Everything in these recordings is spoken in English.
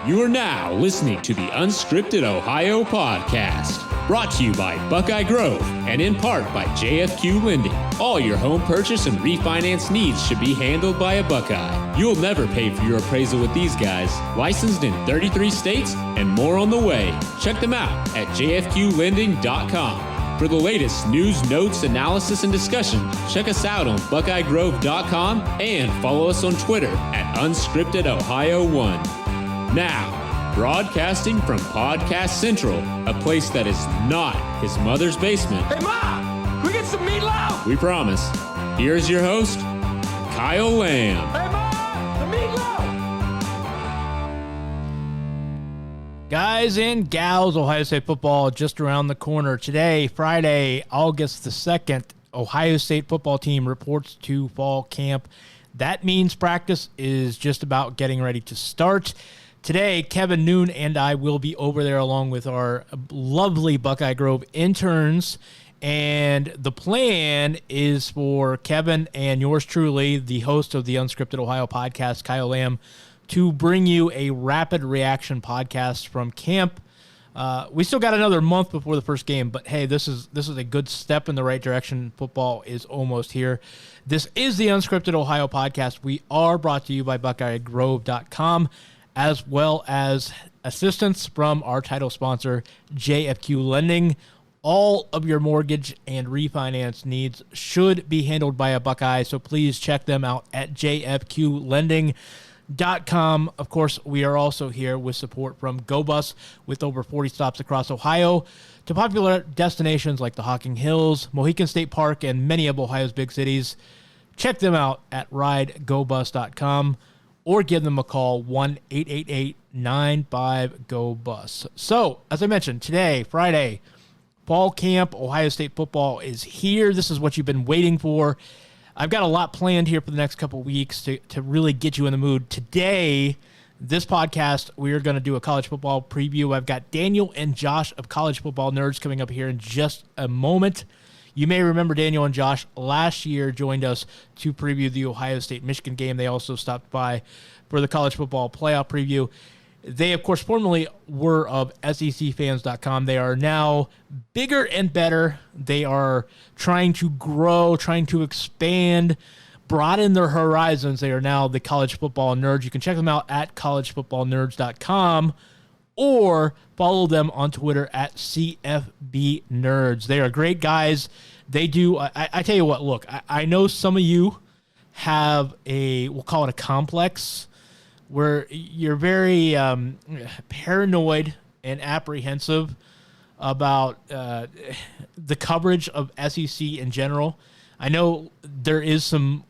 You are now listening to the Unscripted Ohio Podcast, brought to you by Buckeye Grove and in part by JFQ Lending. All your home purchase and refinance needs should be handled by a Buckeye. You'll never pay for your appraisal with these guys. Licensed in 33 states and more on the way. Check them out at jfqlending.com. For the latest news, notes, analysis, and discussion, check us out on buckeyegrove.com and follow us on Twitter at UnscriptedOhio1. Now, broadcasting from Podcast Central, a place that is not his mother's basement. Hey, Ma! Can we get some meatloaf? We promise. Here's your host, Kyle Lamb. Hey, Ma! The meatloaf! Guys and gals, Ohio State football just around the corner. Today, Friday, August the 2nd, Ohio State football team reports to fall camp. That means practice is just about getting ready to start. Today, Kevin Noon and I will be over there along with our lovely Buckeye Grove interns. And the plan is for Kevin and yours truly, the host of the Unscripted Ohio Podcast, Kyle Lamb, to bring you a rapid reaction podcast from camp. We still got another month before the first game, but hey, this is a good step in the right direction. Football is almost here. This is the Unscripted Ohio Podcast. We are brought to you by BuckeyeGrove.com, as well as assistance from our title sponsor, JFQ Lending. All of your mortgage and refinance needs should be handled by a Buckeye, so please check them out at jfqlending.com. Of course, we are also here with support from GoBus, with over 40 stops across Ohio to popular destinations like the Hocking Hills, Mohican State Park, and many of Ohio's big cities. Check them out at ridegobus.com or give them a call, 1-888-95-GO-BUS. So, as I mentioned, today, Friday, fall camp, Ohio State football is here. This is what you've been waiting for. I've got a lot planned here for the next couple weeks to really get you in the mood. Today, this podcast, we are going to do a college football preview. I've got Daniel and Josh of College Football Nerds coming up here in just a moment. You may remember Daniel and Josh last year joined us to preview the Ohio State-Michigan game. They also stopped by for the college football playoff preview. They, of course, formerly were of SECfans.com. They are now bigger and better. They are trying to grow, trying to expand, broaden their horizons. They are now the College Football Nerds. You can check them out at collegefootballnerds.com or follow them on Twitter at CFB Nerds. They are great guys. They do, I tell you what, look, I know some of you have we'll call it a complex, where you're very paranoid and apprehensive about the coverage of SEC in general. I know there is some,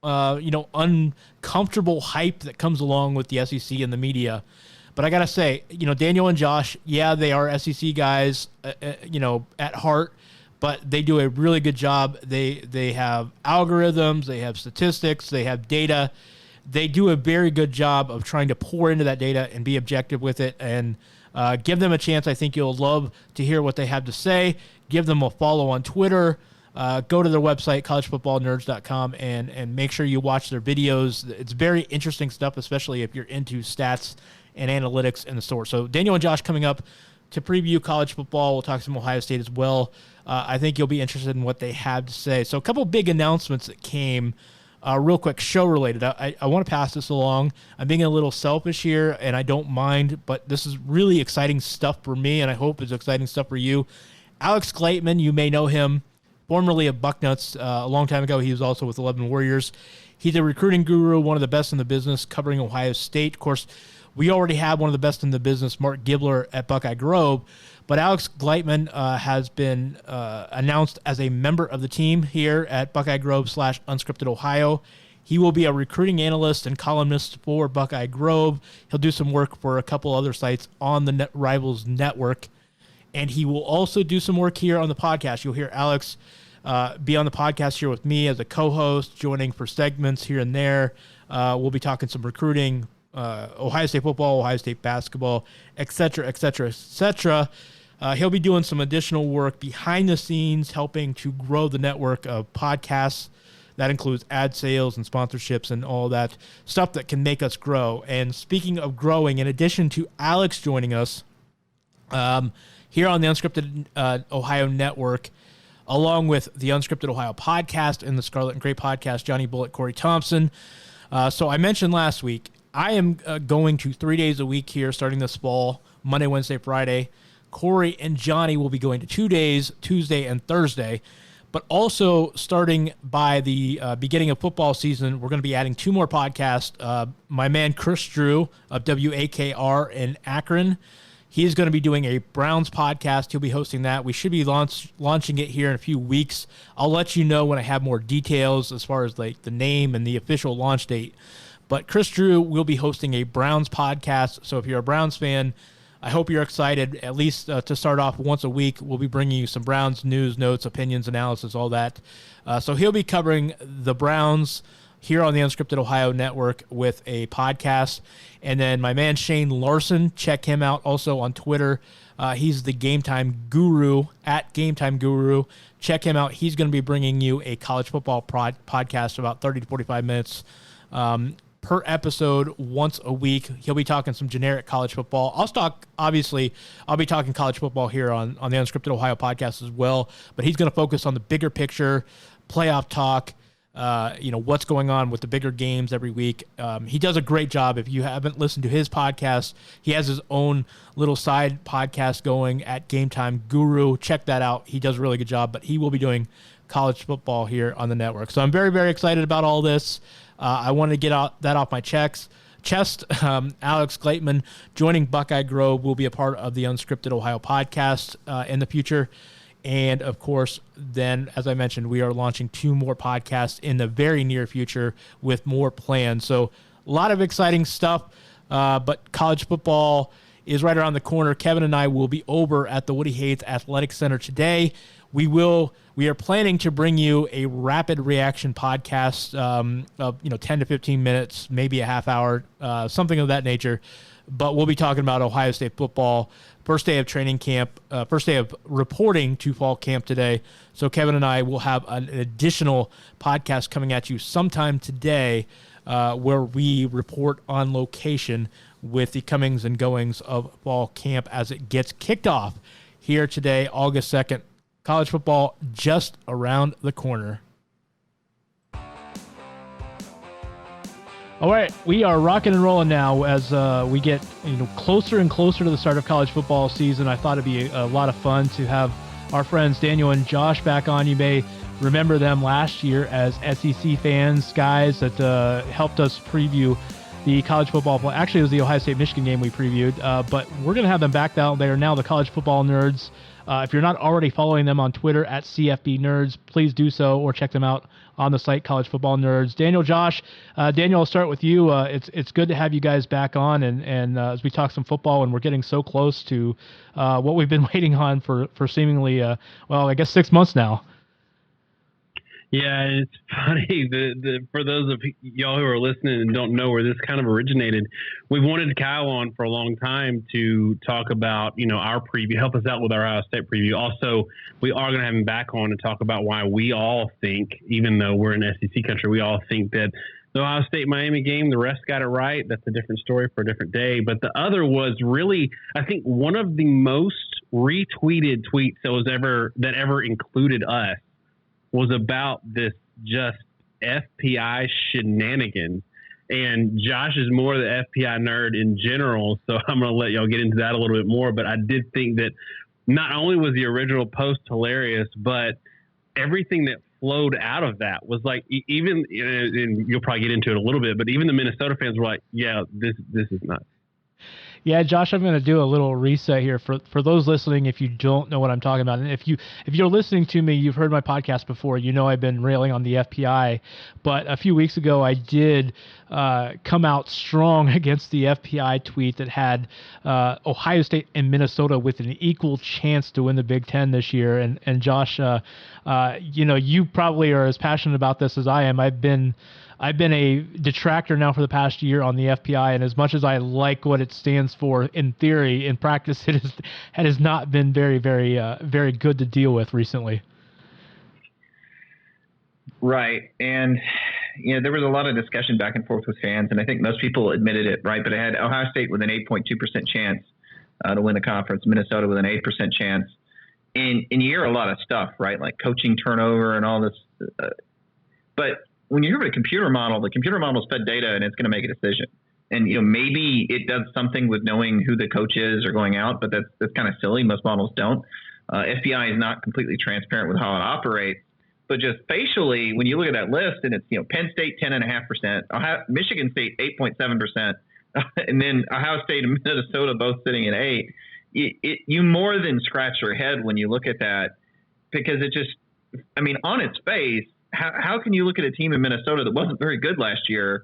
uncomfortable hype that comes along with the SEC and the media. But I got to say, Daniel and Josh, yeah, they are SEC guys, at heart, but they do a really good job. They have algorithms, they have statistics, they have data. They do a very good job of trying to pour into that data and be objective with it, and give them a chance. I think you'll love to hear what they have to say. Give them a follow on Twitter. Go to their website, collegefootballnerds.com, and make sure you watch their videos. It's very interesting stuff, especially if you're into stats and analytics and the sort. So Daniel and Josh coming up to preview college football. We'll talk some Ohio State as well. I think you'll be interested in what they have to say. So a couple big announcements that came real quick, show-related. I want to pass this along. I'm being a little selfish here, and I don't mind, but this is really exciting stuff for me, and I hope it's exciting stuff for you. Alex Gleitman, you may know him, formerly of Bucknuts. A long time ago, he was also with 11 Warriors. He's a recruiting guru, one of the best in the business, covering Ohio State. Of course, we already have one of the best in the business, Mark Gibler at Buckeye Grove, but Alex Gleitman has been announced as a member of the team here at Buckeye Grove /Unscripted Ohio. He will be a recruiting analyst and columnist for Buckeye Grove. He'll do some work for a couple other sites on the Rivals Network, and he will also do some work here on the podcast. You'll hear Alex be on the podcast here with me as a co-host, joining for segments here and there. We'll be talking some recruiting, Ohio State football, Ohio State basketball, et cetera, et cetera, et cetera. He'll be doing some additional work behind the scenes, helping to grow the network of podcasts That includes ad sales and sponsorships and all that stuff that can make us grow. And speaking of growing, in addition to Alex joining us here on the Unscripted Ohio Network, along with the Unscripted Ohio podcast and the Scarlet and Gray podcast, Johnny Bullitt, Corey Thompson. So I mentioned last week, I am going to 3 days a week here starting this fall, Monday, Wednesday, Friday. Corey and Johnny will be going to 2 days, Tuesday and Thursday. But also starting by the beginning of football season, we're going to be adding 2 more podcasts. My man Chris Drew of WAKR in Akron, he's going to be doing a Browns podcast. He'll be hosting that. We should be launching it here in a few weeks. I'll let you know when I have more details as far as like the name and the official launch date. But Chris Drew will be hosting a Browns podcast. So if you're a Browns fan, I hope you're excited. At least to start off once a week, we'll be bringing you some Browns news, notes, opinions, analysis, all that. So he'll be covering the Browns here on the Unscripted Ohio Network with a podcast. And then my man Shane Larson, check him out also on Twitter. He's the Game Time Guru, at Game Time Guru. Check him out. He's going to be bringing you a college football podcast, about 30 to 45 minutes per episode once a week. He'll be talking some generic college football. I'll be talking college football here on the Unscripted Ohio podcast as well, but he's going to focus on the bigger picture, playoff talk, what's going on with the bigger games every week. He does a great job. If you haven't listened to his podcast, he has his own little side podcast going at Game Time Guru. Check that out. He does a really good job, but he will be doing college football here on the network. So I'm very, very excited about all this. I wanted to get that off my chest. Alex Glaitman joining Buckeye Grove will be a part of the Unscripted Ohio podcast in the future. And, of course, then, as I mentioned, we are launching 2 more podcasts in the very near future with more plans. So a lot of exciting stuff, but college football is right around the corner. Kevin and I will be over at the Woody Hayes Athletic Center today. We are planning to bring you a rapid reaction podcast of 10 to 15 minutes, maybe a half hour, something of that nature. But we'll be talking about Ohio State football, first day of training camp, first day of reporting to fall camp today. So Kevin and I will have an additional podcast coming at you sometime today where we report on location with the comings and goings of fall camp as it gets kicked off here today, August 2nd. College football just around the corner. All right, we are rocking and rolling now as we get closer and closer to the start of college football season. I thought it'd be a lot of fun to have our friends Daniel and Josh back on. You may remember them last year as SEC fans, guys that helped us preview the college football. Actually, it was the Ohio State-Michigan game we previewed, but we're going to have them back out there now, the college football nerds. If you're not already following them on Twitter at CFB Nerds, please do so or check them out on the site College Football Nerds. Daniel, Josh, Daniel, I'll start with you. It's good to have you guys back on, and as we talk some football, and we're getting so close to what we've been waiting on for seemingly, I guess 6 months now. Yeah, it's funny. For those of y'all who are listening and don't know where this kind of originated, we've wanted Kyle on for a long time to talk about, our preview, help us out with our Ohio State preview. Also, we are going to have him back on to talk about why we all think, even though we're in SEC country, we all think that the Ohio State-Miami game, the rest got it right. That's a different story for a different day. But the other was really, I think, one of the most retweeted tweets that ever included us was about this just FPI shenanigans. And Josh is more the FPI nerd in general, so I'm going to let y'all get into that a little bit more. But I did think that not only was the original post hilarious, but everything that flowed out of that was like, even, and you'll probably get into it a little bit, but even the Minnesota fans were like, yeah, this is nuts. Yeah, Josh, I'm going to do a little reset here for those listening. If you don't know what I'm talking about, and if you're listening to me, you've heard my podcast before. I've been railing on the FPI, but a few weeks ago I did come out strong against the FPI tweet that had Ohio State and Minnesota with an equal chance to win the Big Ten this year. And Josh, you probably are as passionate about this as I am. I've been a detractor now for the past year on the FPI, and as much as I like what it stands for in theory, in practice, it has not been very, very, very good to deal with recently. Right. And, there was a lot of discussion back and forth with fans, and I think most people admitted it, right? But it had Ohio State with an 8.2% chance to win the conference, Minnesota with an 8% chance. And you hear a lot of stuff, right? Like coaching turnover and all this. But when you hear about a computer model, the computer model's fed data and it's going to make a decision. And, maybe it does something with knowing who the coach is or going out, but that's kind of silly. Most models don't. FPI is not completely transparent with how it operates. But just facially, when you look at that list, and it's Penn State 10.5%, Michigan State 8.7%, and then Ohio State and Minnesota both sitting at 8%. You more than scratch your head when you look at that, because it just, on its face, how can you look at a team in Minnesota that wasn't very good last year,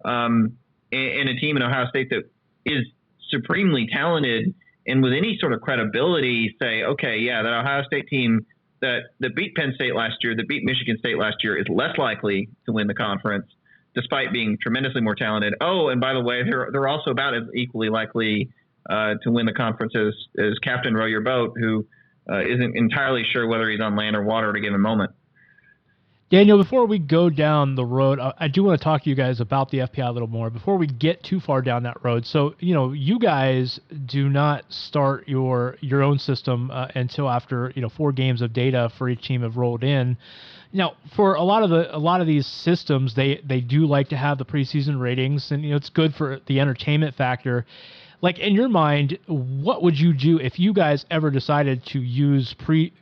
and a team in Ohio State that is supremely talented and with any sort of credibility say, okay, yeah, that Ohio State team that beat Penn State last year, that beat Michigan State last year, is less likely to win the conference, despite being tremendously more talented. Oh, and by the way, they're also about as equally likely to win the conference as Captain Row Your Boat, who isn't entirely sure whether he's on land or water at a given moment. Daniel, before we go down the road, I do want to talk to you guys about the FPI a little more before we get too far down that road. So, you guys do not start your own system until after 4 games of data for each team have rolled in. Now, for a lot of these systems, they do like to have the preseason ratings, and it's good for the entertainment factor. Like, in your mind, what would you do if you guys ever decided to use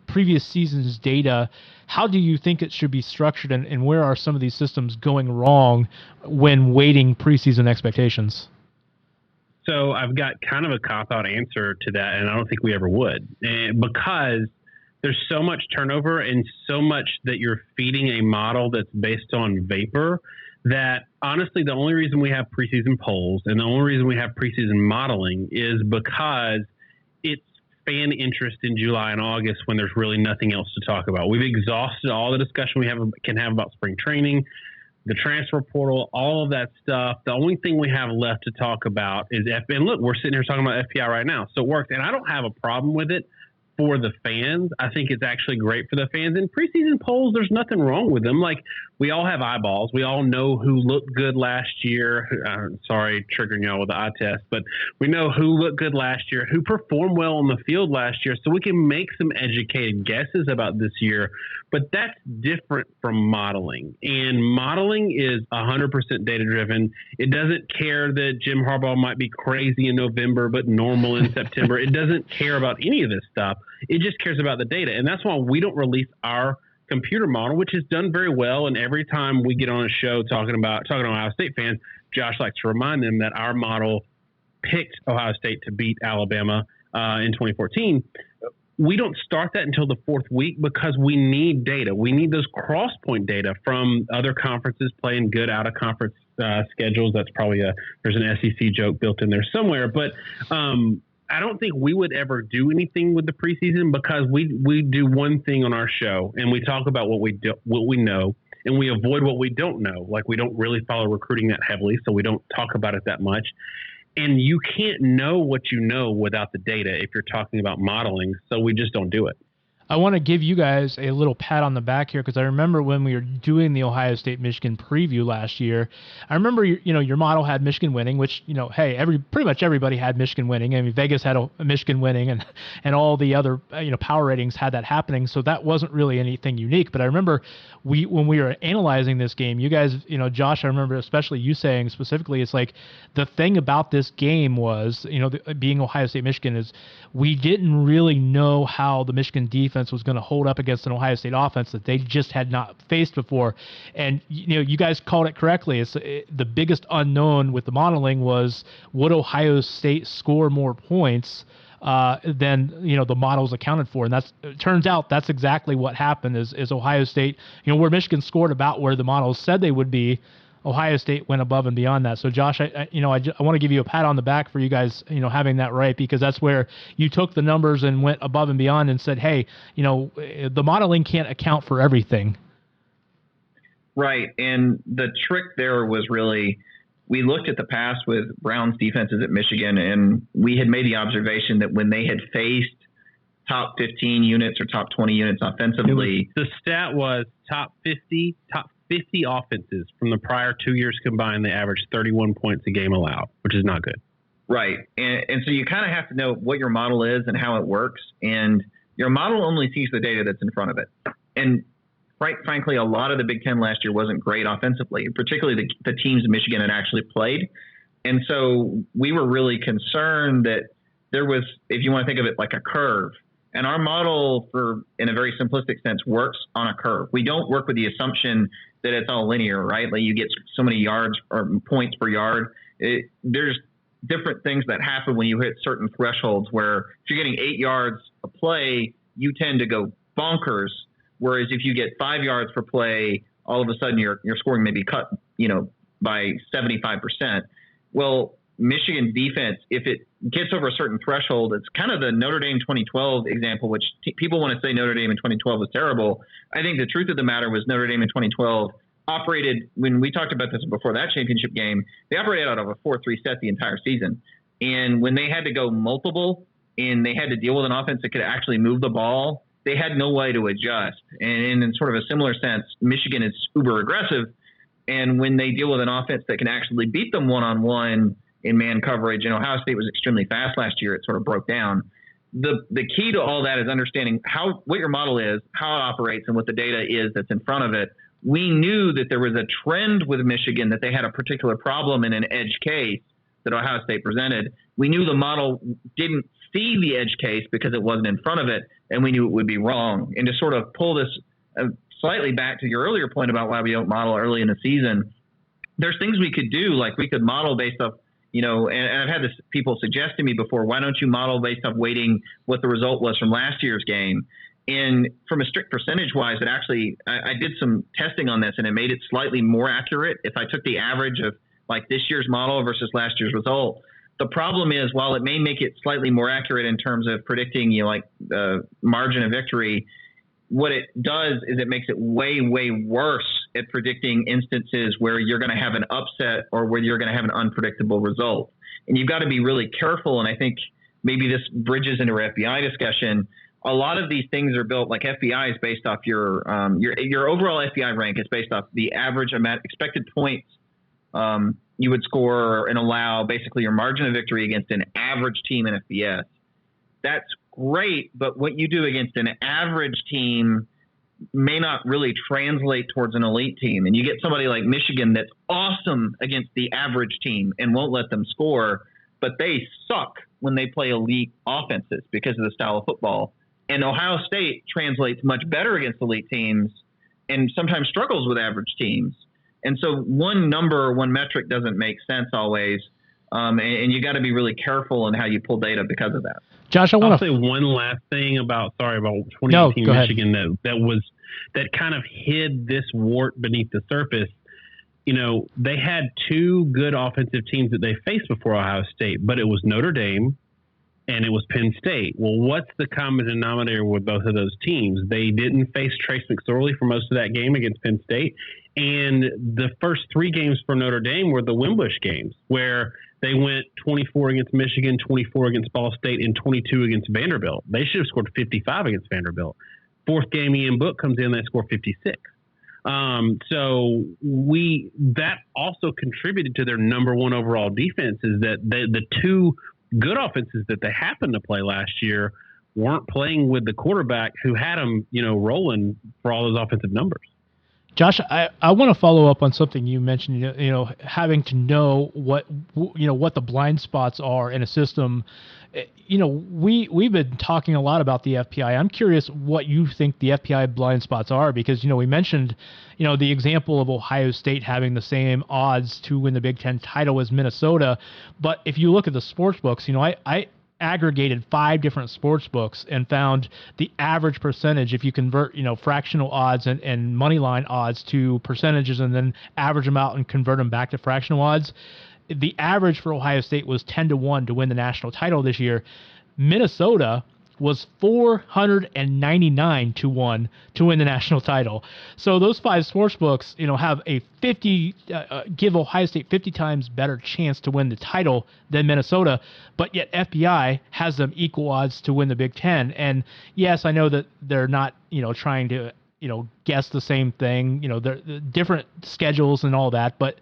previous season's data? How do you think it should be structured, and where are some of these systems going wrong when weighting preseason expectations? So I've got kind of a cop-out answer to that, and I don't think we ever would, because there's so much turnover and so much that you're feeding a model that's based on vapor that honestly, the only reason we have preseason polls and the only reason we have preseason modeling is because it's fan interest in July and August when there's really nothing else to talk about. We've exhausted all the discussion we can have about spring training, the transfer portal, all of that stuff. The only thing we have left to talk about is and look, we're sitting here talking about FPI right now. So it works. And I don't have a problem with it for the fans. I think it's actually great for the fans. In preseason polls, there's nothing wrong with them. Like, we all have eyeballs. We all know who looked good last year. Sorry, triggering y'all with the eye test, but we know who looked good last year, who performed well on the field last year, so we can make some educated guesses about this year. But that's different from modeling. And modeling is 100% data-driven. It doesn't care that Jim Harbaugh might be crazy in November but normal in September. It doesn't care about any of this stuff. It just cares about the data. And that's why we don't release our computer model, which is done very well. And every time we get on a show talking to Ohio State fans, Josh likes to remind them that our model picked Ohio State to beat Alabama in 2014. We don't start that until the 4th week because we need data. We need those cross-point data from other conferences playing good out-of-conference schedules. That's probably there's an SEC joke built in there somewhere. But I don't think we would ever do anything with the preseason because we do one thing on our show, and we talk about what we know, and we avoid what we don't know. Like, we don't really follow recruiting that heavily, so we don't talk about it that much. And you can't know what you know without the data if you're talking about modeling, so we just don't do it. I want to give you guys a little pat on the back here because I remember when we were doing the Ohio State-Michigan preview last year, I remember your model had Michigan winning, which, hey, pretty much everybody had Michigan winning. I mean, Vegas had a Michigan winning, and all the other power ratings had that happening, so that wasn't really anything unique. But I remember when we were analyzing this game, you guys, Josh, I remember especially you saying specifically, it's like the thing about this game was, being Ohio State-Michigan is we didn't really know how the Michigan defense was going to hold up against an Ohio State offense that they just had not faced before. And, you guys called it correctly. The biggest unknown with the modeling was, would Ohio State score more points than, the models accounted for? And it turns out that's exactly what happened is Ohio State, where Michigan scored about where the models said they would be, Ohio State went above and beyond that. So Josh, I want to give you a pat on the back for you guys, having that right, because that's where you took the numbers and went above and beyond and said, hey, the modeling can't account for everything. Right. And the trick there was really, we looked at the past with Brown's defenses at Michigan, and we had made the observation that when they had faced top 15 units or top 20 units offensively. The stat was top 50 offenses from the prior 2 years combined. They averaged 31 points a game allowed, which is not good. Right. And so you kind of have to know what your model is and how it works. And your model only sees the data that's in front of it. And quite frankly, a lot of the Big Ten last year wasn't great offensively, particularly the teams Michigan had actually played. And so we were really concerned that there was, if you want to think of it like a curve, and our model, in a very simplistic sense, works on a curve. We don't work with the assumption that it's all linear, right? Like you get so many yards or points per yard. There's different things that happen when you hit certain thresholds where if you're getting 8 yards a play, you tend to go bonkers. Whereas if you get 5 yards per play, all of a sudden your scoring may be cut, by 75%. Well, Michigan defense, if it gets over a certain threshold, it's kind of the Notre Dame 2012 example, which people want to say Notre Dame in 2012 was terrible. I think the truth of the matter was Notre Dame in 2012 operated, when we talked about this before that championship game, they operated out of a 4-3 set the entire season. And when they had to go multiple and they had to deal with an offense that could actually move the ball, they had no way to adjust. And in sort of a similar sense, Michigan is uber aggressive. And when they deal with an offense that can actually beat them one-on-one in man coverage, and Ohio State was extremely fast last year, it sort of broke down. The key to all that is understanding what your model is, how it operates, and what the data is that's in front of it. We knew that there was a trend with Michigan, that they had a particular problem in an edge case that Ohio State presented. We knew the model didn't see the edge case because it wasn't in front of it, and we knew it would be wrong. And to sort of pull this slightly back to your earlier point about why we don't model early in the season, there's things we could do, like we could model based off, and I've had people suggest to me before, why don't you model based off weighting what the result was from last year's game? And from a strict percentage wise, it actually, I did some testing on this and it made it slightly more accurate if I took the average of like this year's model versus last year's result. The problem is, while it may make it slightly more accurate in terms of predicting, margin of victory, what it does is it makes it way, way worse at predicting instances where you're going to have an upset or where you're going to have an unpredictable result. And you've got to be really careful. And I think maybe this bridges into our FBI discussion. A lot of these things are built, like FBI is based off your overall FBI rank is based off the average amount expected points you would score and allow, basically your margin of victory against an average team in FBS. That's great, but what you do against an average team may not really translate towards an elite team. And you get somebody like Michigan that's awesome against the average team and won't let them score, but they suck when they play elite offenses because of the style of football. And Ohio State translates much better against elite teams and sometimes struggles with average teams. And so one number or one metric doesn't make sense always. And you got to be really careful in how you pull data because of that. Josh, I'll say one last thing about 2018 Michigan that kind of hid this wart beneath the surface. They had two good offensive teams that they faced before Ohio State, but it was Notre Dame and it was Penn State. Well, what's the common denominator with both of those teams? They didn't face Trace McSorley for most of that game against Penn State. And the first three games for Notre Dame were the Wimbush games, where they went 24 against Michigan, 24 against Ball State, and 22 against Vanderbilt. They should have scored 55 against Vanderbilt. Fourth game, Ian Book comes in, they score 56. So that also contributed to their number one overall defense, is that the two good offenses that they happened to play last year weren't playing with the quarterback who had them, rolling for all those offensive numbers. Josh, I want to follow up on something you mentioned, having to know what the blind spots are in a system. We've been talking a lot about the FPI. I'm curious what you think the FPI blind spots are, because, we mentioned, the example of Ohio State having the same odds to win the Big Ten title as Minnesota. But if you look at the sports books, I aggregated 5 different sports books and found the average percentage, if you convert fractional odds and money line odds to percentages and then average them out and convert them back to fractional odds, the average for Ohio State was 10-1 to win the national title this year. Minnesota was 499 to 1 to win the national title. So those 5 sports books, have a give Ohio State 50 times better chance to win the title than Minnesota, but yet FPI has them equal odds to win the Big Ten. And yes, I know that they're not, trying to, guess the same thing, they're different schedules and all that, but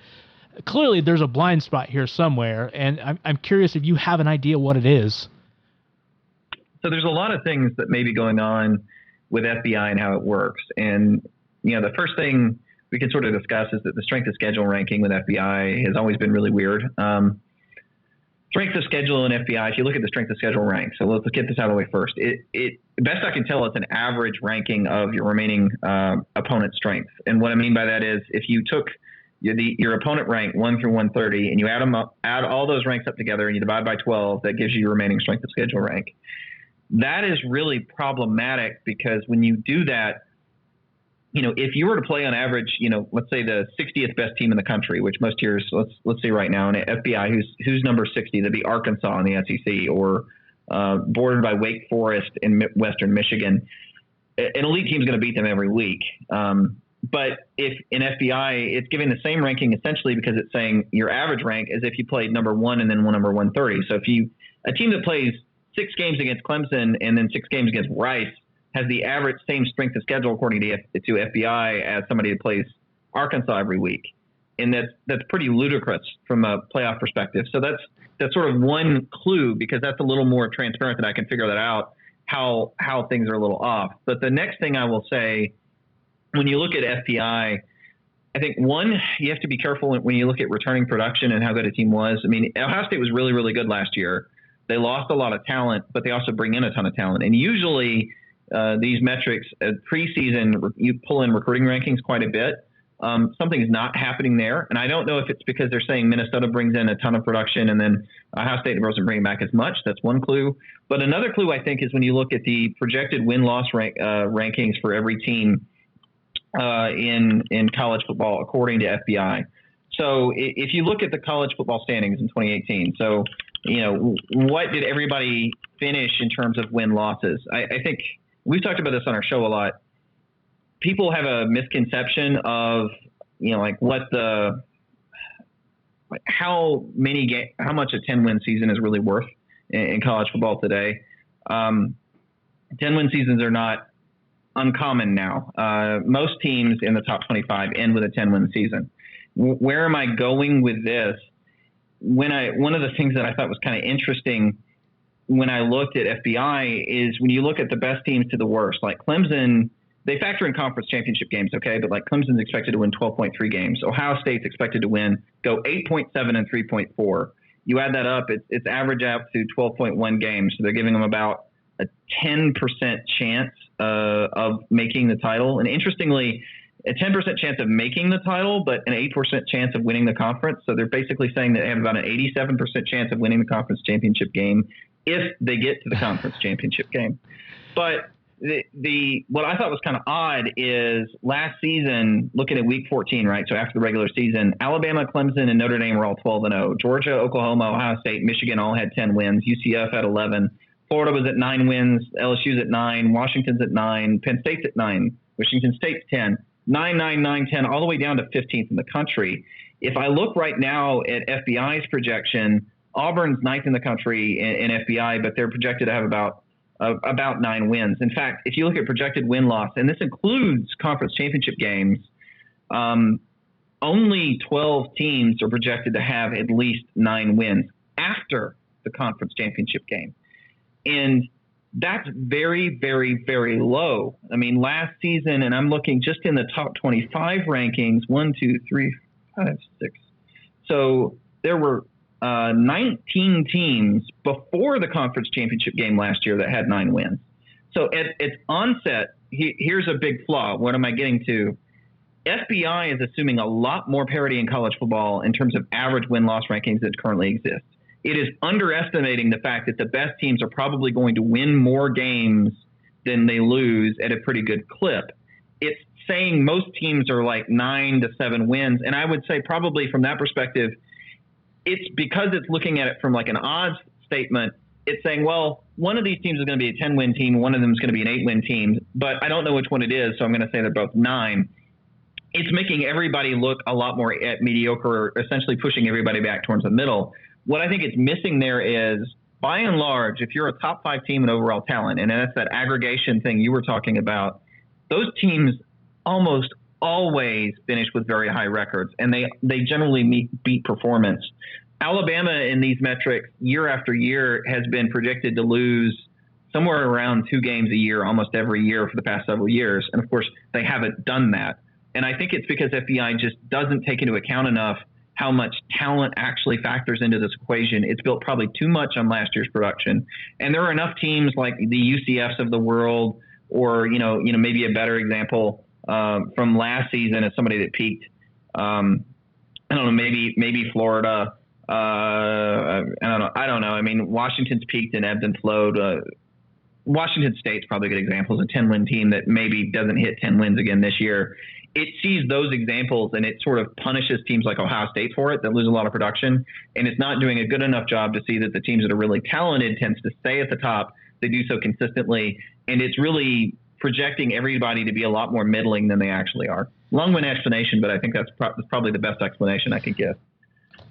clearly there's a blind spot here somewhere. And I'm curious if you have an idea what it is. So there's a lot of things that may be going on with FBI and how it works. And, the first thing we can sort of discuss is that the strength of schedule ranking with FBI has always been really weird. Strength of schedule in FBI, if you look at the strength of schedule rank, so let's get this out of the way first. Best I can tell, it's an average ranking of your remaining opponent strength. And what I mean by that is if you took your opponent rank 1 through 130 and you add all those ranks up together and you divide by 12, that gives you your remaining strength of schedule rank. That is really problematic because when you do that, if you were to play on average, let's say the 60th best team in the country, which most years, let's say right now in FBI, who's number 60, that'd be Arkansas in the SEC or bordered by Wake Forest in Western Michigan. An elite team is going to beat them every week. But if in FBI, it's giving the same ranking essentially because it's saying your average rank as if you played number 1 and then number 130. So if a team that plays 6 games against Clemson and then 6 games against Rice has the average same strength of schedule according to FBI as somebody that plays Arkansas every week. And that's pretty ludicrous from a playoff perspective. So that's sort of one clue because that's a little more transparent that I can figure that out, how things are a little off. But the next thing I will say, when you look at FPI, I think, one, you have to be careful when you look at returning production and how good a team was. I mean, Ohio State was really, really good last year. They lost a lot of talent, but they also bring in a ton of talent. And usually these metrics, preseason, you pull in recruiting rankings quite a bit. Something is not happening there. And I don't know if it's because they're saying Minnesota brings in a ton of production and then Ohio State wasn't bringing back as much. That's one clue. But another clue, I think, is when you look at the projected win-loss rankings for every team in college football, according to FBI. So if you look at the college football standings in 2018, so, what did everybody finish in terms of win-losses? I think we've talked about this on our show a lot. People have a misconception of, how much a 10-win season is really worth in college football today. 10-win seasons are not uncommon now. Most teams in the top 25 end with a 10-win season. Where am I going with this? One of the things that I thought was kind of interesting when I looked at FBI is when you look at the best teams to the worst, like Clemson, they factor in conference championship games, okay? But like Clemson's expected to win 12.3 games. Ohio State's expected to go 8.7 and 3.4. You add that up, it's average out to 12.1 games. So they're giving them about a 10% chance of making the title. And interestingly, a 10% chance of making the title, but an 8% chance of winning the conference. So they're basically saying that they have about an 87% chance of winning the conference championship game if they get to the conference championship game. But what I thought was kind of odd is last season, looking at week 14, right? So after the regular season, Alabama, Clemson, and Notre Dame were all 12-0. Georgia, Oklahoma, Ohio State, Michigan all had 10 wins. UCF had 11. Florida was at 9 wins. LSU's at 9. Washington's at 9. Penn State's at 9. Washington State's 10. 9, 9, 9, 10, all the way down to 15th in the country. If I look right now at FBI's projection, Auburn's 9th in the country in FBI, but they're projected to have about 9 wins. In fact, if you look at projected win-loss, and this includes conference championship games, only 12 teams are projected to have at least 9 wins after the conference championship game. And that's very, very, very low. I mean, last season, and I'm looking just in the top 25 rankings, 1, 2, 3, 5, 6. So there were 19 teams before the conference championship game last year that had 9 wins. So at its onset, here's a big flaw. What am I getting to? FBI is assuming a lot more parity in college football in terms of average win-loss rankings that currently exist. It is underestimating the fact that the best teams are probably going to win more games than they lose at a pretty good clip. It's saying most teams are like 9 to 7 wins. And I would say probably from that perspective, it's because it's looking at it from like an odds statement. it's saying, well, one of these teams is going to be a 10-win team, one of them is going to be an 8-win team, but I don't know which one it is, so I'm going to say they're both 9. It's making everybody look a lot more at mediocre, essentially pushing everybody back towards the middle. What I think it's missing there is, by and large, if you're a top 5 team in overall talent, and that's that aggregation thing you were talking about, those teams almost always finish with very high records, and they generally beat performance. Alabama in these metrics year after year has been predicted to lose somewhere around 2 games a year almost every year for the past several years. And of course, they haven't done that. And I think it's because FPI just doesn't take into account enough how much talent actually factors into this equation. It's built probably too much on last year's production. And there are enough teams like the UCFs of the world, or, maybe a better example from last season as somebody that peaked, I don't know, maybe Florida. I don't know. I mean, Washington's peaked and ebbed and flowed. Washington State's probably a good example. It's a 10-win team that maybe doesn't hit 10 wins again this year. It sees those examples and it sort of punishes teams like Ohio State for it that lose a lot of production. And it's not doing a good enough job to see that the teams that are really talented tends to stay at the top. They do so consistently. And it's really projecting everybody to be a lot more middling than they actually are. Long-winded explanation, but I think that's probably the best explanation I could give.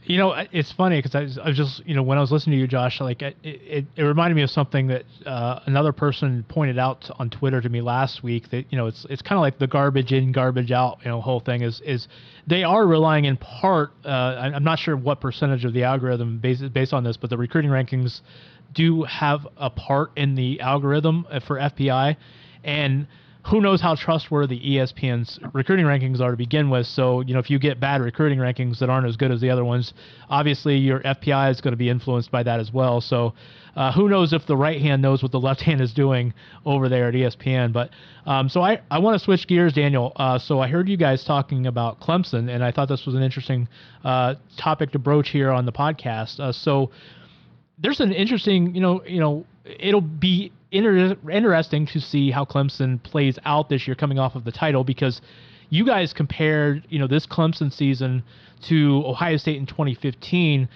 It's funny because I was just, when I was listening to you, Josh, like it reminded me of something that another person pointed out on Twitter to me last week, that, it's kind of like the garbage in, garbage out, whole thing is they are relying in part, I'm not sure what percentage of the algorithm based on this, but the recruiting rankings do have a part in the algorithm for FPI, and who knows how trustworthy ESPN's recruiting rankings are to begin with. So, if you get bad recruiting rankings that aren't as good as the other ones, obviously your FPI is going to be influenced by that as well. So who knows if the right hand knows what the left hand is doing over there at ESPN. But so I want to switch gears, Daniel. So I heard you guys talking about Clemson, and I thought this was an interesting topic to broach here on the podcast. So there's an interesting, it'll be interesting to see how Clemson plays out this year coming off of the title, because you guys compared, this Clemson season to Ohio State in 2015.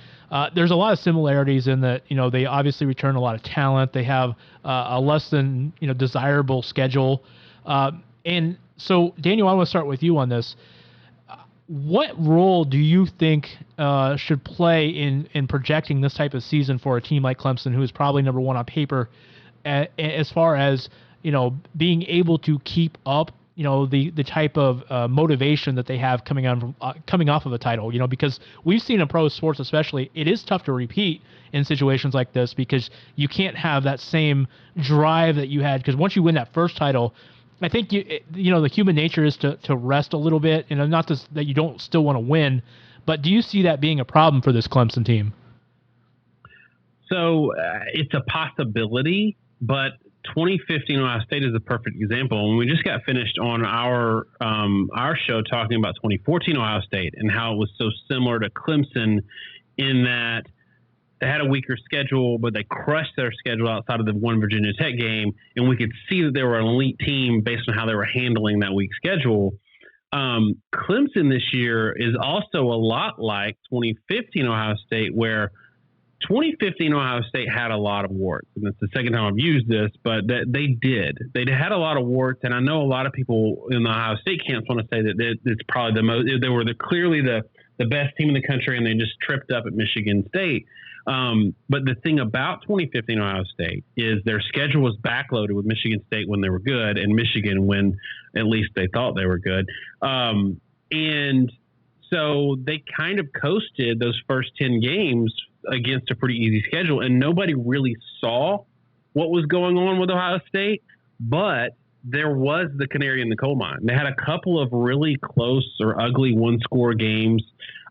There's a lot of similarities in that, they obviously return a lot of talent. They have a less than, desirable schedule. And so, Daniel, I want to start with you on this. What role do you think should play in projecting this type of season for a team like Clemson, who is probably number one on paper, as far as, being able to keep up, the type of motivation that they have coming off of a title, because we've seen in pro sports, especially, it is tough to repeat in situations like this, because you can't have that same drive that you had, because once you win that first title, I think the human nature is to rest a little bit, not that you don't still want to win, but do you see that being a problem for this Clemson team? So it's a possibility, but 2015 Ohio State is a perfect example. When we just got finished on our show talking about 2014 Ohio State and how it was so similar to Clemson in that they had a weaker schedule, but they crushed their schedule outside of the one Virginia Tech game, and we could see that they were an elite team based on how they were handling that weak schedule. Clemson this year is also a lot like 2015 Ohio State, where 2015 Ohio State had a lot of warts, and it's the second time I've used this, but they did. They had a lot of warts, and I know a lot of people in the Ohio State camps want to say that it's probably the most. They were clearly the best team in the country, and they just tripped up at Michigan State. But the thing about 2015 Ohio State is their schedule was backloaded with Michigan State when they were good, and Michigan when at least they thought they were good. And so they kind of coasted those first 10 games against a pretty easy schedule, and nobody really saw what was going on with Ohio State, but there was the canary in the coal mine. They had a couple of really close or ugly one-score games.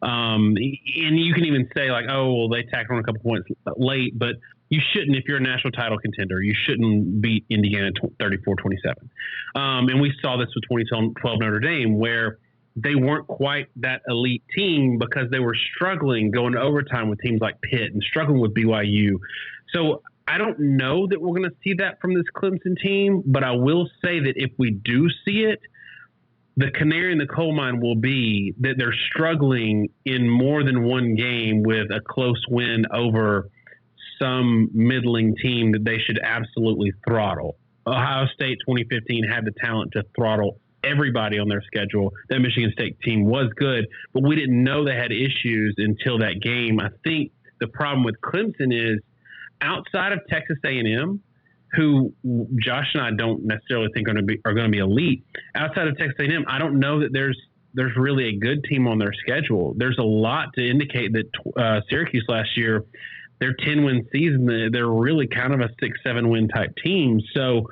And you can even say like, oh, well, they tacked on a couple points late, but you shouldn't, if you're a national title contender, you shouldn't beat Indiana 34-27. And we saw this with 2012 Notre Dame, where they weren't quite that elite team because they were struggling going to overtime with teams like Pitt and struggling with BYU. So I don't know that we're going to see that from this Clemson team, but I will say that if we do see it, the canary in the coal mine will be that they're struggling in more than one game with a close win over some middling team that they should absolutely throttle. Ohio State 2015 had the talent to throttle everybody on their schedule. That Michigan State team was good, but we didn't know they had issues until that game. I think the problem with Clemson is outside of Texas A&M, who Josh and I don't necessarily think are going to be elite. Outside of Texas A&M, I don't know that there's really a good team on their schedule. There's a lot to indicate that Syracuse last year, their 10-win season, they're really kind of a 6-7 win type team. So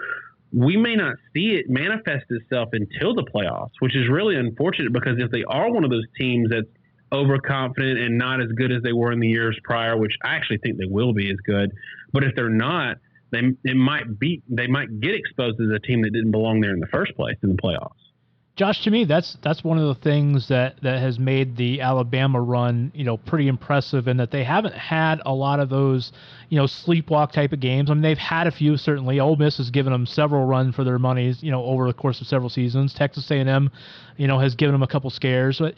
we may not see it manifest itself until the playoffs, which is really unfortunate, because if they are one of those teams that's overconfident and not as good as they were in the years prior, which I actually think they will be as good, but if they're not, they might get exposed as a team that didn't belong there in the first place in the playoffs. Josh, to me, that's one of the things that has made the Alabama run, pretty impressive, in that they haven't had a lot of those, sleepwalk type of games. I mean, they've had a few, certainly. Ole Miss has given them several runs for their monies, over the course of several seasons. Texas A&M, has given them a couple scares. But,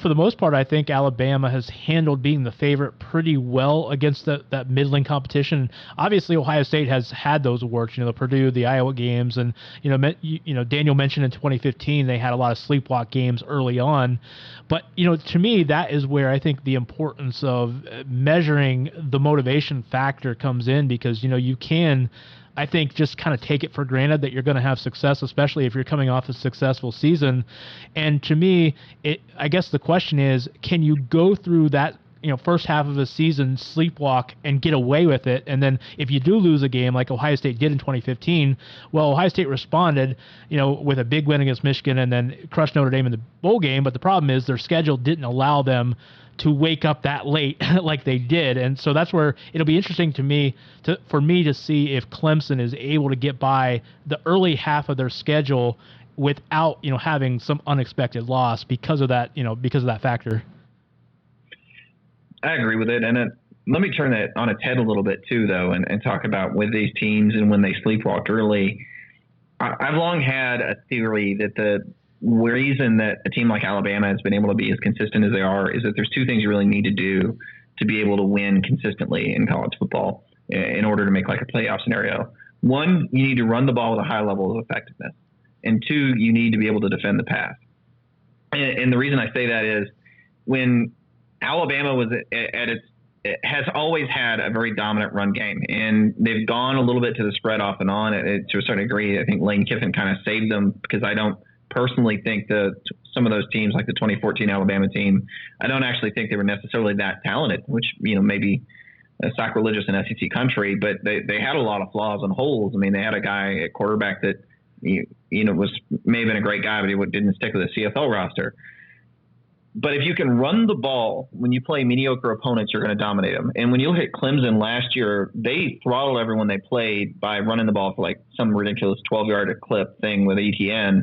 for the most part, I think Alabama has handled being the favorite pretty well against that middling competition. Obviously, Ohio State has had those awards, the Purdue, the Iowa games, and, Daniel mentioned in 2015 they had a lot of sleepwalk games early on. But, to me, that is where I think the importance of measuring the motivation factor comes in, because, you can, I think, just kind of take it for granted that you're going to have success, especially if you're coming off a successful season. And to me, I guess the question is, can you go through that first half of a season sleepwalk and get away with it? And then if you do lose a game like Ohio State did in 2015, well, Ohio State responded, with a big win against Michigan and then crushed Notre Dame in the bowl game. But the problem is their schedule didn't allow them to wake up that late like they did. And so that's where it'll be interesting for me to see if Clemson is able to get by the early half of their schedule without, having some unexpected loss because of that factor. I agree with it. And let me turn that on its head a little bit too, though, and talk about with these teams and when they sleepwalked early. I've long had a theory that the reason that a team like Alabama has been able to be as consistent as they are is that there's two things you really need to do to be able to win consistently in college football in order to make like a playoff scenario. One, you need to run the ball with a high level of effectiveness. And two, you need to be able to defend the pass. And the reason I say that is when Alabama was it has always had a very dominant run game, and they've gone a little bit to the spread off and on. To a certain degree, I think Lane Kiffin kind of saved them, because I don't personally think some of those teams, like the 2014 Alabama team, I don't actually think they were necessarily that talented, which, maybe sacrilegious in SEC country, but they had a lot of flaws and holes. I mean, they had a guy at quarterback that, may have been a great guy, but he didn't stick with the CFL roster. But if you can run the ball when you play mediocre opponents, you're going to dominate them. And when you look at Clemson last year, they throttled everyone they played by running the ball for like some ridiculous 12-yard clip thing with E110.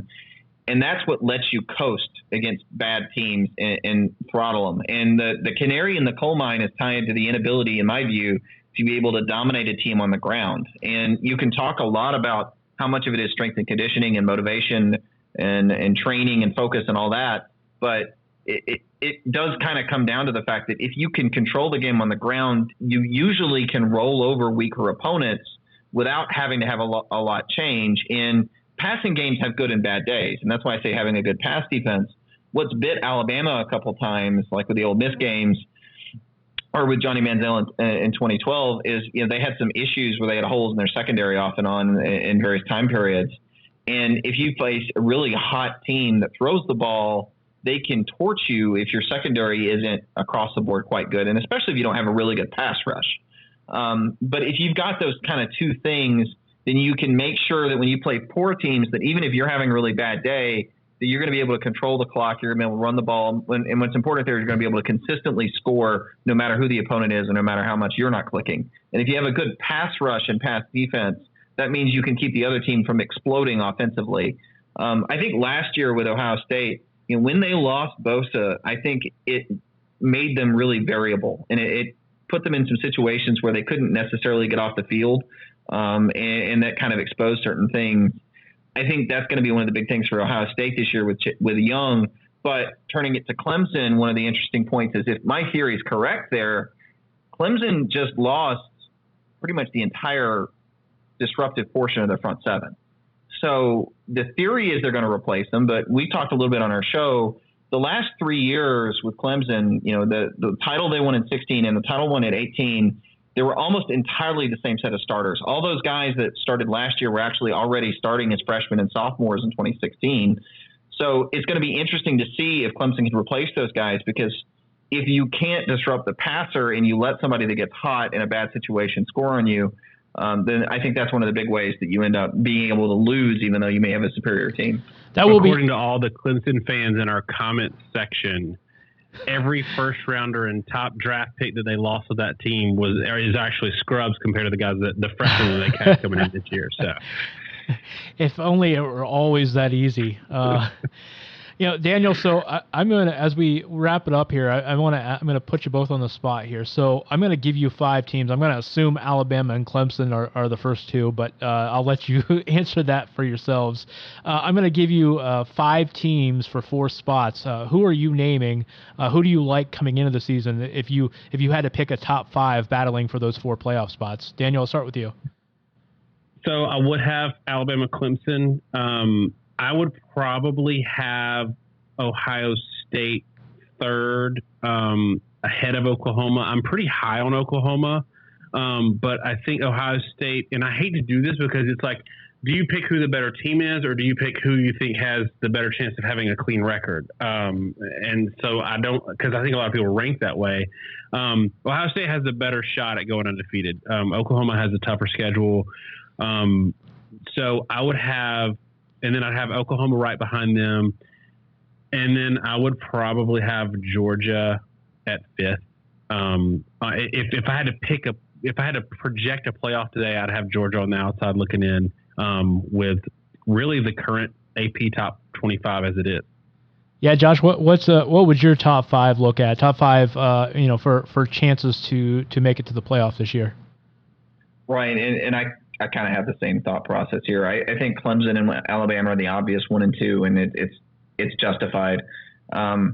And that's what lets you coast against bad teams and throttle them. And the canary in the coal mine is tied to the inability, in my view, to be able to dominate a team on the ground. And you can talk a lot about how much of it is strength and conditioning and motivation and training and focus and all that. But it does kind of come down to the fact that if you can control the game on the ground, you usually can roll over weaker opponents without having to have a lot change. And passing games have good and bad days, and that's why I say having a good pass defense. What's bit Alabama a couple times, like with the Ole Miss games or with Johnny Manziel in 2012, is they had some issues where they had holes in their secondary off and on in various time periods. And if you face a really hot team that throws the ball, they can torch you if your secondary isn't across the board quite good, and especially if you don't have a really good pass rush. But if you've got those kind of two things, then you can make sure that when you play poor teams, that even if you're having a really bad day, that you're going to be able to control the clock, you're going to be able to run the ball, and what's important there is you're going to be able to consistently score no matter who the opponent is and no matter how much you're not clicking. And if you have a good pass rush and pass defense, that means you can keep the other team from exploding offensively. I think last year with Ohio State, when they lost Bosa, I think it made them really variable, and it put them in some situations where they couldn't necessarily get off the field, and that kind of exposed certain things. I think that's going to be one of the big things for Ohio State this year with Young. But turning it to Clemson, one of the interesting points is if my theory is correct there, Clemson just lost pretty much the entire disruptive portion of their front seven. So the theory is they're going to replace them, but we talked a little bit on our show. The last 3 years with Clemson, the title they won in 16 and the title won at 18, they were almost entirely the same set of starters. All those guys that started last year were actually already starting as freshmen and sophomores in 2016. So it's going to be interesting to see if Clemson can replace those guys, because if you can't disrupt the passer and you let somebody that gets hot in a bad situation score on you, then I think that's one of the big ways that you end up being able to lose, even though you may have a superior team. That will According to all the Clemson fans in our comment section, every first rounder and top draft pick that they lost with that team is actually scrubs compared to the guys the freshmen that they had coming in this year. So, if only it were always that easy. Daniel, so I'm going to, as we wrap it up here, I'm going to put you both on the spot here. So I'm going to give you 5 teams. I'm going to assume Alabama and Clemson are the first 2, but I'll let you answer that for yourselves. I'm going to give you 5 teams for 4 spots. Who are you naming? Who do you like coming into the season if you had to pick a top 5 battling for those 4 playoff spots? Daniel, I'll start with you. So I would have Alabama, Clemson. I would probably have Ohio State third, ahead of Oklahoma. I'm pretty high on Oklahoma, but I think Ohio State, and I hate to do this because it's like, do you pick who the better team is, or do you pick who you think has the better chance of having a clean record? And so I don't, because I think a lot of people rank that way. Ohio State has a better shot at going undefeated. Oklahoma has a tougher schedule. So I would have, and then I'd have Oklahoma right behind them. And then I would probably have Georgia at 5th. If I had to if I had to project a playoff today, I'd have Georgia on the outside looking in, with really the current AP top 25 as it is. Yeah, Josh, what would your top 5 look at? Top 5, for chances to make it to the playoffs this year. Right, and I kind of have the same thought process here. I think Clemson and Alabama are the obvious 1 and 2, and it's justified. I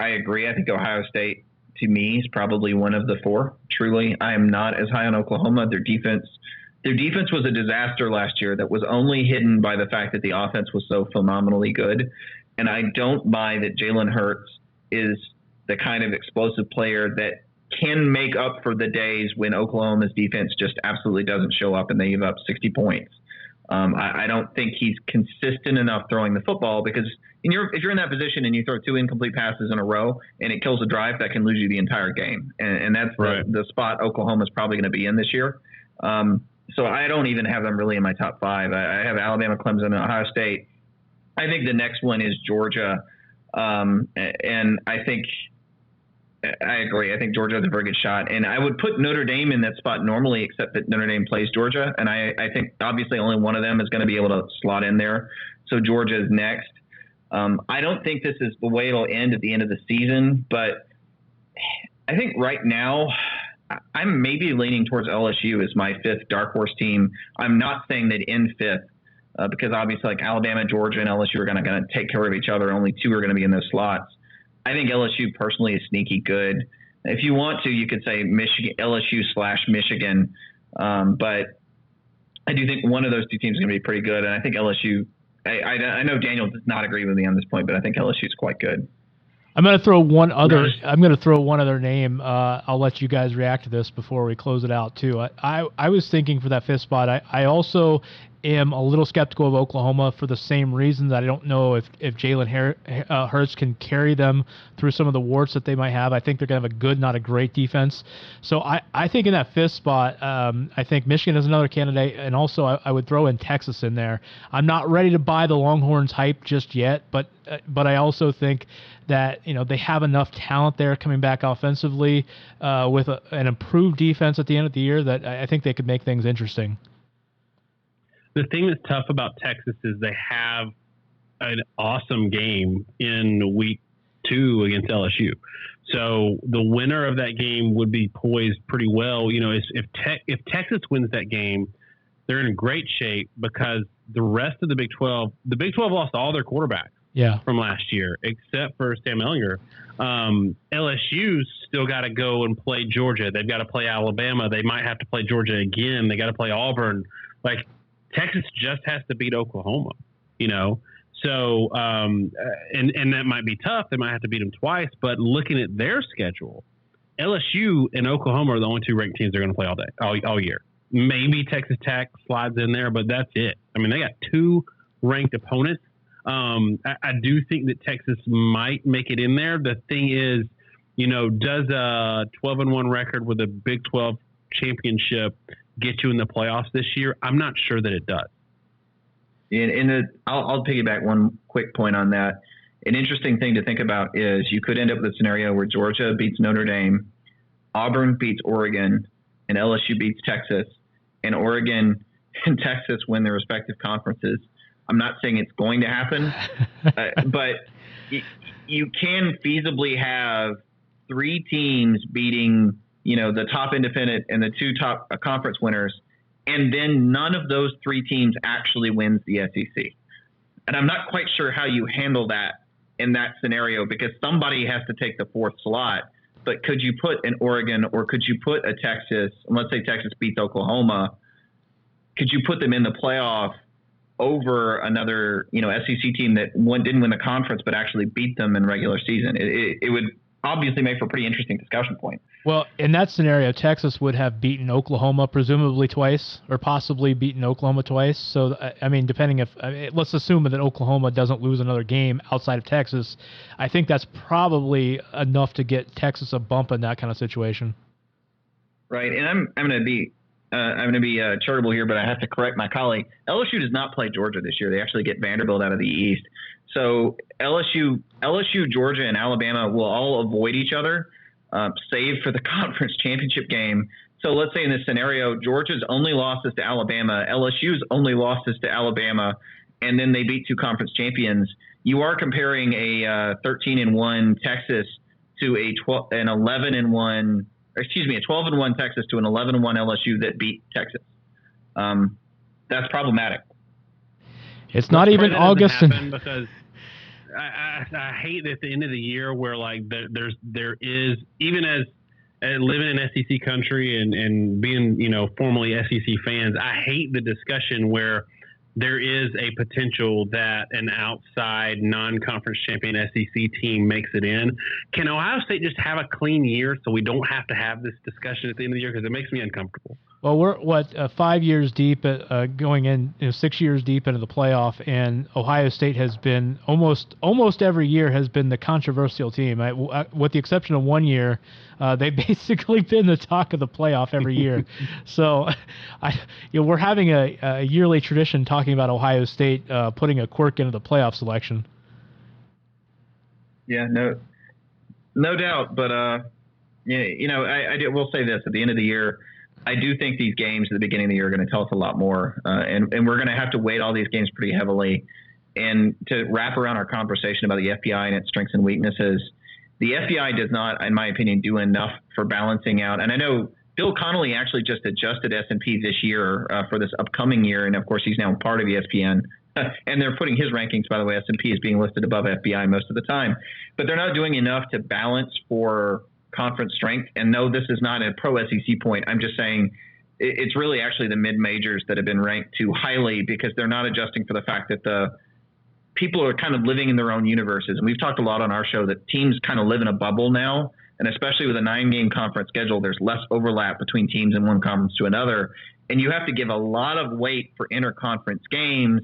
agree. I think Ohio State, to me, is probably one of the 4. Truly, I am not as high on Oklahoma. Their defense was a disaster last year that was only hidden by the fact that the offense was so phenomenally good. And I don't buy that Jalen Hurts is the kind of explosive player that can make up for the days when Oklahoma's defense just absolutely doesn't show up and they give up 60 points. I don't think he's consistent enough throwing the football, because if you're in that position and you throw 2 incomplete passes in a row and it kills a drive, that can lose you the entire game. And that's right. the spot Oklahoma's probably going to be in this year. So I don't even have them really in my top 5. I have Alabama, Clemson, and Ohio State. I think the next one is Georgia. And I agree. I think Georgia has a very good shot. And I would put Notre Dame in that spot normally, except that Notre Dame plays Georgia. And I think obviously only one of them is going to be able to slot in there. So Georgia is next. I don't think this is the way it'll end at the end of the season, but I think right now I'm maybe leaning towards LSU as my 5th dark horse team. I'm not saying they'd end 5th. Because obviously, like Alabama, Georgia, and LSU are going to take care of each other. Only 2 are going to be in those slots. I think LSU personally is sneaky good. If you want to, you could say LSU/Michigan. But I do think one of those 2 teams is going to be pretty good. And I think LSU. I know Daniel does not agree with me on this point, but I think LSU is quite good. I'm going to throw one other name. I'll let you guys react to this before we close it out too. I was thinking for that 5th spot. I also am a little skeptical of Oklahoma for the same reasons. I don't know if Jalen Hurts can carry them through some of the warts that they might have. I think they're going to have a good, not a great defense. So I think in that 5th spot, I think Michigan is another candidate, and also I would throw in Texas in there. I'm not ready to buy the Longhorns hype just yet, but I also think that they have enough talent there coming back offensively with an improved defense at the end of the year that I think they could make things interesting. The thing that's tough about Texas is they have an awesome game in week 2 against LSU. So the winner of that game would be poised pretty well. If Texas wins that game, they're in great shape because the rest of the Big 12 lost all their quarterbacks. from last year, except for Sam Ehlinger. LSU's still got to go and play Georgia. They've got to play Alabama. They might have to play Georgia again. They got to play Auburn. Like, Texas just has to beat Oklahoma, So, and that might be tough. They might have to beat them twice. But looking at their schedule, LSU and Oklahoma are the only two ranked teams they're going to play all year. Maybe Texas Tech slides in there, but that's it. I mean, they got two ranked opponents. I do think that Texas might make it in there. The thing is, does a 12-1 record with a Big 12 championship get you in the playoffs this year? I'm not sure that it does. I'll piggyback one quick point on that. An interesting thing to think about is you could end up with a scenario where Georgia beats Notre Dame, Auburn beats Oregon, and LSU beats Texas, and Oregon and Texas win their respective conferences. I'm not saying it's going to happen, but you can feasibly have three teams beating, the top independent and the two top conference winners, and then none of those three teams actually wins the SEC. And I'm not quite sure how you handle that in that scenario, because somebody has to take the fourth slot. But could you put an Oregon, or could you put a Texas, and let's say Texas beats Oklahoma, could you put them in the playoff over another, SEC team that didn't win the conference but actually beat them in regular season? It would obviously make for a pretty interesting discussion point. Well, in that scenario, Texas would have beaten Oklahoma presumably twice, or possibly beaten Oklahoma twice. So, I mean, let's assume that Oklahoma doesn't lose another game outside of Texas. I think that's probably enough to get Texas a bump in that kind of situation. Right, and I'm going to be charitable here, but I have to correct my colleague. LSU does not play Georgia this year. They actually get Vanderbilt out of the East. So LSU, Georgia, and Alabama will all avoid each other, save for the conference championship game. So let's say in this scenario, Georgia's only losses to Alabama, LSU's only losses to Alabama, and then they beat two conference champions. You are comparing a 13-1 Texas to a 12-1 Texas to an 11-1 LSU that beat Texas. That's problematic. It's not even August, because I hate at the end of the year where there is, even as living in SEC country and being formerly SEC fans, I hate the discussion where there is a potential that an outside non-conference champion SEC team makes it in. Can Ohio State just have a clean year so we don't have to have this discussion at the end of the year? Because it makes me uncomfortable. Well, we're 5 years deep, going in 6 years deep into the playoff, and Ohio State has been almost every year has been the controversial team. With the exception of 1 year, they've basically been the talk of the playoff every year. So, we're having a yearly tradition talking about Ohio State putting a quirk into the playoff selection. Yeah, no doubt. But I will say this: at the end of the year, I do think these games at the beginning of the year are going to tell us a lot more, and we're going to have to weight all these games pretty heavily. And to wrap around our conversation about the FPI and its strengths and weaknesses, the FPI does not, in my opinion, do enough for balancing out. And I know Bill Connolly actually just adjusted S&P this year for this upcoming year, and of course he's now part of ESPN. And they're putting his rankings, by the way, S&P is being listed above FBI most of the time. But they're not doing enough to balance for conference strength. And no, this is not a pro SEC point. I'm just saying it's really actually the mid-majors that have been ranked too highly, because they're not adjusting for the fact that the people are kind of living in their own universes. And we've talked a lot on our show that teams kind of live in a bubble now. And especially with a 9-game conference schedule, there's less overlap between teams in one conference to another. And you have to give a lot of weight for interconference games,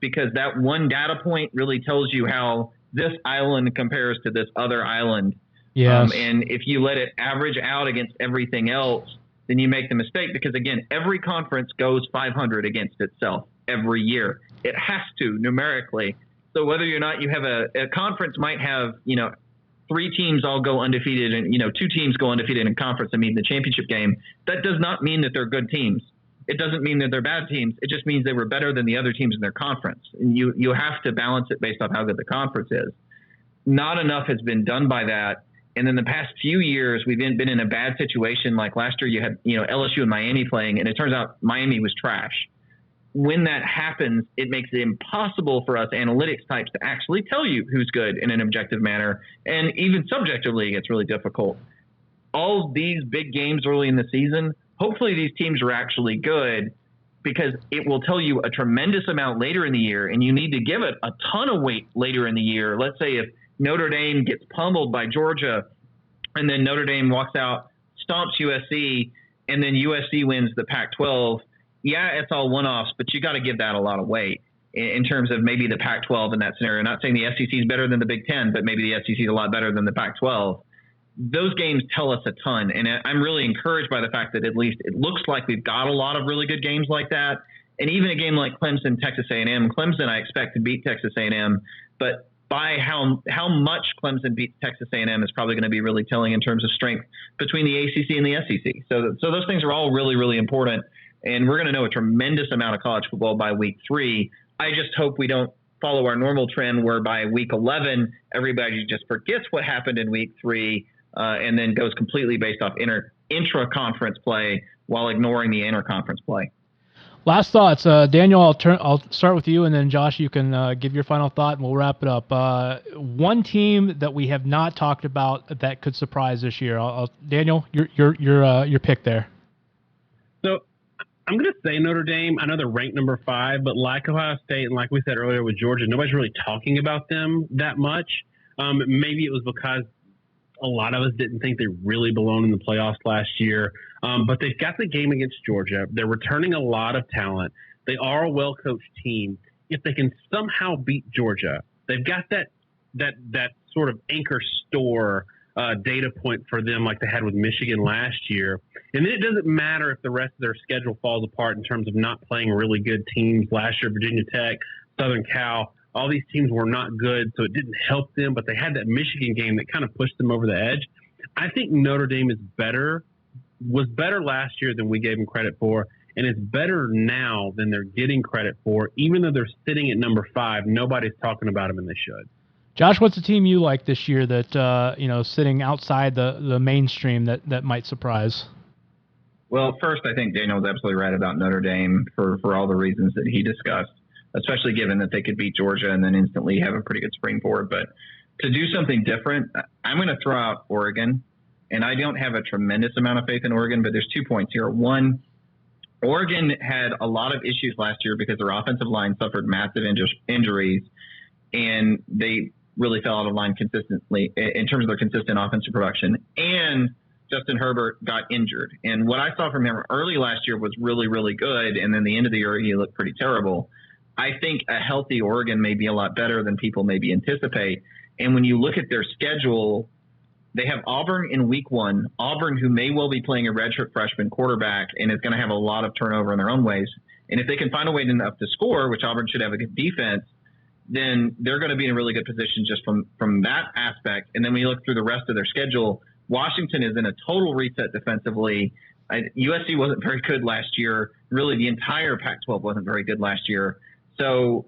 because that one data point really tells you how this island compares to this other island. Yes. And if you let it average out against everything else, then you make the mistake, because again, every conference goes 500 against itself every year. It has to, numerically. So whether or not you have a conference might have, 3 teams all go undefeated and, 2 teams go undefeated in conference and meet in the championship game, that does not mean that they're good teams. It doesn't mean that they're bad teams. It just means they were better than the other teams in their conference. And you have to balance it based on how good the conference is. Not enough has been done by that. And in the past few years, we've been in a bad situation. Like last year, you had LSU and Miami playing, and it turns out Miami was trash. when that happens, it makes it impossible for us analytics types to actually tell you who's good in an objective manner. And even subjectively, it gets really difficult. All these big games early in the season, hopefully these teams are actually good, because it will tell you a tremendous amount later in the year, and you need to give it a ton of weight later in the year. Let's say if Notre Dame gets pummeled by Georgia, and then Notre Dame walks out, stomps USC, and then USC wins the Pac-12. Yeah, it's all one-offs, but you got to give that a lot of weight in terms of maybe the Pac-12 in that scenario. Not saying the SEC is better than the Big Ten, but maybe the SEC is a lot better than the Pac-12. Those games tell us a ton, and I'm really encouraged by the fact that at least it looks like we've got a lot of really good games like that. And even a game like Clemson, Texas A&M. Clemson, I expect to beat Texas A&M, but by how much Clemson beats Texas A&M is probably going to be really telling in terms of strength between the ACC and the SEC. So those things are all really, really important, and we're going to know a tremendous amount of college football by week 3. I just hope we don't follow our normal trend where by week 11 everybody just forgets what happened in week 3. And then goes completely based off intra-conference play while ignoring the inter-conference play. Last thoughts, Daniel. I'll start with you, and then Josh, you can give your final thought, and we'll wrap it up. One team that we have not talked about that could surprise this year. Daniel, your pick there. So I'm going to say Notre Dame. I know they're ranked number 5, but like Ohio State and like we said earlier with Georgia, nobody's really talking about them that much. Maybe it was because a lot of us didn't think they really belonged in the playoffs last year, but they've got the game against Georgia. They're returning a lot of talent. They are a well-coached team. If they can somehow beat Georgia, they've got that sort of anchor store data point for them like they had with Michigan last year. And then it doesn't matter if the rest of their schedule falls apart in terms of not playing really good teams last year. Virginia Tech, Southern Cal, all these teams were not good, so it didn't help them, but they had that Michigan game that kind of pushed them over the edge. I think Notre Dame was better last year than we gave them credit for, and is better now than they're getting credit for. Even though they're sitting at number 5, nobody's talking about them, and they should. Josh, what's the team you like this year that sitting outside the mainstream that might surprise? Well, first, I think Daniel's absolutely right about Notre Dame for all the reasons that he discussed, especially given that they could beat Georgia and then instantly have a pretty good springboard. But to do something different, I'm going to throw out Oregon. And I don't have a tremendous amount of faith in Oregon, but there's 2 points here. One, Oregon had a lot of issues last year because their offensive line suffered massive injuries, and they really fell out of line consistently in terms of their consistent offensive production. And Justin Herbert got injured. And what I saw from him early last year was really, really good. And then the end of the year, he looked pretty terrible. I think a healthy Oregon may be a lot better than people maybe anticipate. And when you look at their schedule, they have Auburn in week 1, Auburn who may well be playing a redshirt freshman quarterback and is going to have a lot of turnover in their own ways. And if they can find a way enough to score, which Auburn should have a good defense, then they're going to be in a really good position just from that aspect. And then when you look through the rest of their schedule, Washington is in a total reset defensively. USC wasn't very good last year. Really, the entire Pac-12 wasn't very good last year. So,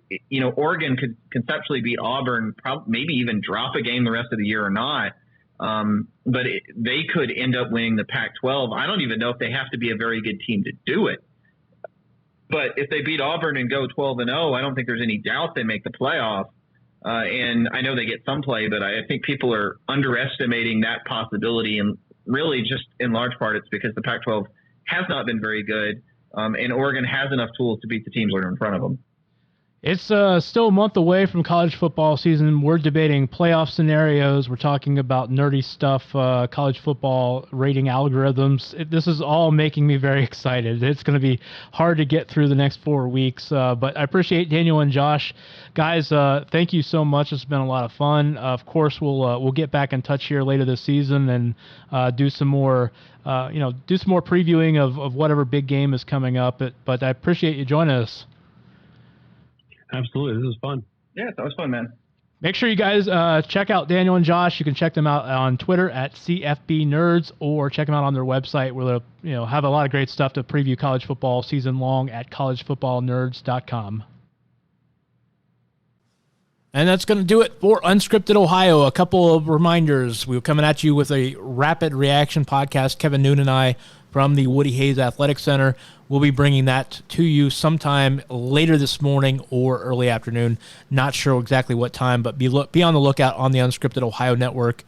Oregon could conceptually beat Auburn, maybe even drop a game the rest of the year or not. But they could end up winning the Pac-12. I don't even know if they have to be a very good team to do it. But if they beat Auburn and go 12-0, I don't think there's any doubt they make the playoff. And I know they get some play, but I think people are underestimating that possibility. And really just in large part, it's because the Pac-12 has not been very good. And Oregon has enough tools to beat the teams that are in front of them. It's still a month away from college football season. We're debating playoff scenarios. We're talking about nerdy stuff, college football rating algorithms. This is all making me very excited. It's going to be hard to get through the next 4 weeks, but I appreciate Daniel and Josh. Guys, thank you so much. It's been a lot of fun. Of course, we'll get back in touch here later this season and do some more previewing of whatever big game is coming up. But I appreciate you joining us. Absolutely. This was fun. Yeah, that was fun, man. Make sure you guys check out Daniel and Josh. You can check them out on Twitter at CFB Nerds, or check them out on their website where they'll have a lot of great stuff to preview college football season long at collegefootballnerds.com. And that's going to do it for Unscripted Ohio. A couple of reminders. We're coming at you with a rapid reaction podcast. Kevin Noon and I from the Woody Hayes Athletic Center. We'll be bringing that to you sometime later this morning or early afternoon. Not sure exactly what time, but be on the lookout on the Unscripted Ohio Network.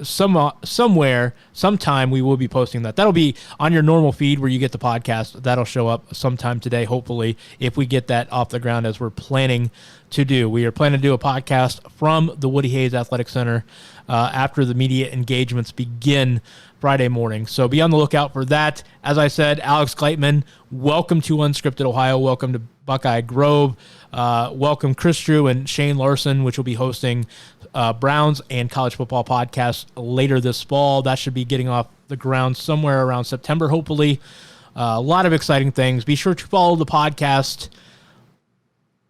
Somewhere, sometime we will be posting that. That'll be on your normal feed where you get the podcast. That'll show up sometime today, hopefully, if we get that off the ground as we're planning to do. We are planning to do a podcast from the Woody Hayes Athletic Center after the media engagements begin Friday morning. So be on the lookout for that. As I said, Alex Gleitman, welcome to Unscripted Ohio. Welcome to Buckeye Grove. Welcome Chris Drew and Shane Larson, which will be hosting Browns and college football podcasts later this fall. That should be getting off the ground somewhere around September, hopefully. A lot of exciting things. Be sure to follow the podcast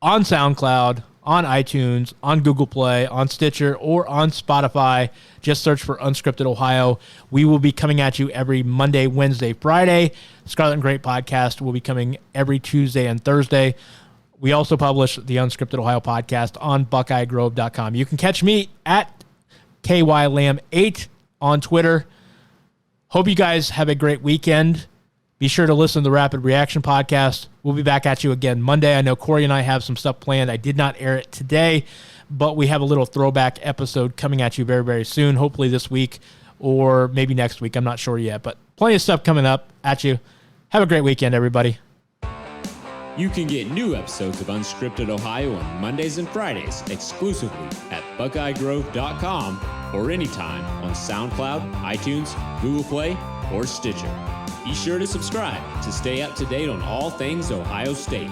on SoundCloud, on iTunes, on Google Play, on Stitcher, or on Spotify. Just search for Unscripted Ohio. We will be coming at you every Monday, Wednesday, Friday. Scarlet and Great podcast will be coming every Tuesday and Thursday. We also publish the Unscripted Ohio podcast on BuckeyeGrove.com. You can catch me at KYLam8 on Twitter. Hope you guys have a great weekend. Be sure to listen to the Rapid Reaction podcast. We'll be back at you again Monday. I know Corey and I have some stuff planned. I did not air it today, but we have a little throwback episode coming at you very, very soon, hopefully this week or maybe next week. I'm not sure yet, but plenty of stuff coming up at you. Have a great weekend, everybody. You can get new episodes of Unscripted Ohio on Mondays and Fridays exclusively at BuckeyeGrove.com or anytime on SoundCloud, iTunes, Google Play, or Stitcher. Be sure to subscribe to stay up to date on all things Ohio State.